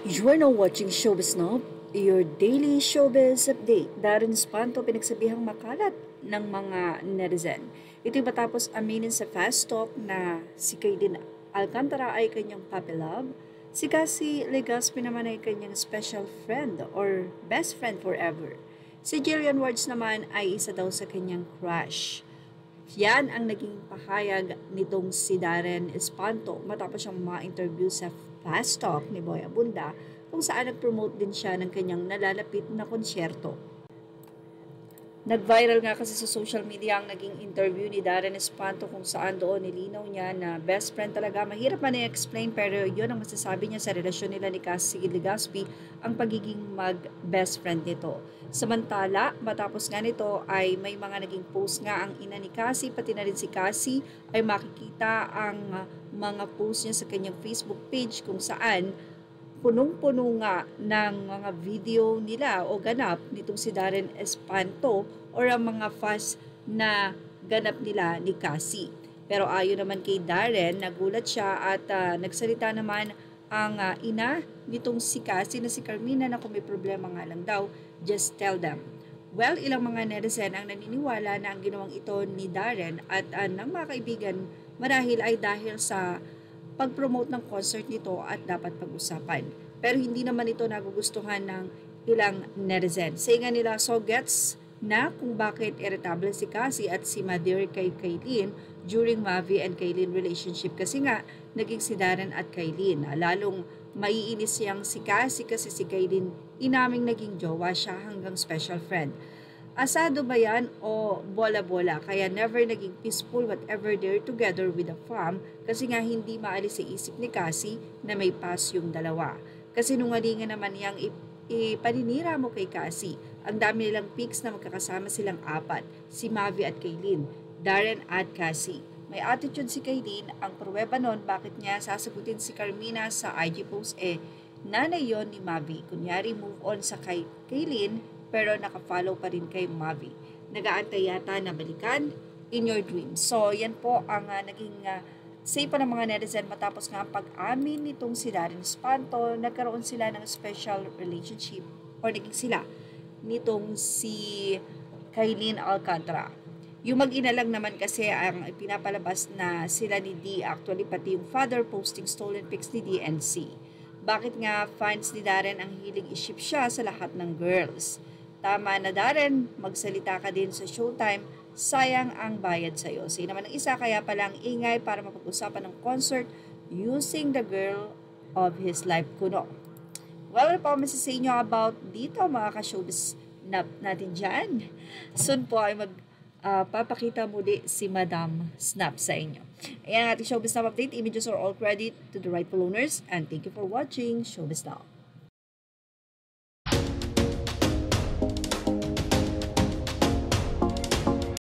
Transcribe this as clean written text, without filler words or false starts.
You are now watching Showbiz Snob, your daily showbiz update. Darren Espanto pinagsabihang makalat ng mga netizen. Ito'y matapos aminin sa Fast Talk na si Kaylin Alcantara ay kanyang puppy love. Si Cassie Legazpi naman ay kanyang special friend or best friend forever. Si Jillian Wards naman ay isa daw sa kanyang crush. Yan ang naging pahayag nitong si Darren Espanto matapos siyang ma-interview sa Fast Talk ni Boy Abunda kung saan nag-promote din siya ng kanyang nalalapit na konsyerto. Nag-viral nga kasi sa social media ang naging interview ni Darren Espanto kung saan doon nilinaw niya na best friend talaga. Mahirap man i-explain pero yun ang masasabi niya sa relasyon nila ni Cassie Legazpi, ang pagiging mag-best friend nito. Samantala, matapos nga nito ay may mga naging post nga ang ina ni Cassie, pati na rin si Cassie ay makikita ang mga post niya sa kanyang Facebook page kung saan punong-puno nga ng mga video nila o ganap nitong si Darren Espanto or ang mga fast na ganap nila ni Cassie. Pero ayon naman kay Darren, nagulat siya at nagsalita naman ang ina nitong si Cassie na si Carmina na kung may problema nga lang daw, just tell them. Well, ilang mga netizen ang naniniwala na ang ginawang ito ni Darren at ng mga kaibigan marahil ay dahil sa pag-promote ng concert nito at dapat pag-usapan. Pero hindi naman ito nagugustuhan ng ilang netizen. Say nga nila, so gets na kung bakit irritable si Cassie at si Madir kay Kaylin during Mavi and Kaylin relationship. Kasi nga, naging si Darren at Kaylin. Lalong maiinis siyang si Cassie kasi si Kaylin inaming naging jowa siya hanggang special friend. Asado ba yan o bola-bola? Kaya never naging peaceful whatever they're together with the fam kasi nga hindi maalis sa isip ni Cassie na may pass yung dalawa. Kasi nungalingan naman niyang ipaninira mo kay Cassie. Ang dami nilang pics na magkakasama silang apat, si Mavi at Kaylin, Darren at Cassie. May attitude si Kaylin, ang pruweba nun bakit niya sasagutin si Carmina sa IG post nanay yon ni Mavi. Kunyari move on sa kay Kaylin, pero nakafollow pa rin kay Mavi. Nag-aantay yata na balikan in your dreams. So, yan po ang naging say pa ng mga netizen matapos nga pag-amin nitong si Darren Espanto, nagkaroon sila ng special relationship or naging sila nitong si Kaylin Alcantara. Yung mag-ina lang naman kasi ang pinapalabas na sila ni D, actually pati yung father posting stolen pics ni DNC. Bakit nga fans ni Darren ang hiling i-ship siya sa lahat ng girls? Tama na Darren, magsalita ka din sa Showtime, sayang ang bayad sa'yo. Sige naman ng isa, kaya palang ingay para mapag-usapan ng concert using the girl of his life kuno. Well, ano pa sa inyo about dito mga ka-showbiz natin dyan? Soon po ay papakita muli si Madam Snap sa inyo. Ayan ang ating Showbiz Snap update. Images are all credit to the rightful owners and thank you for watching Showbiz Now.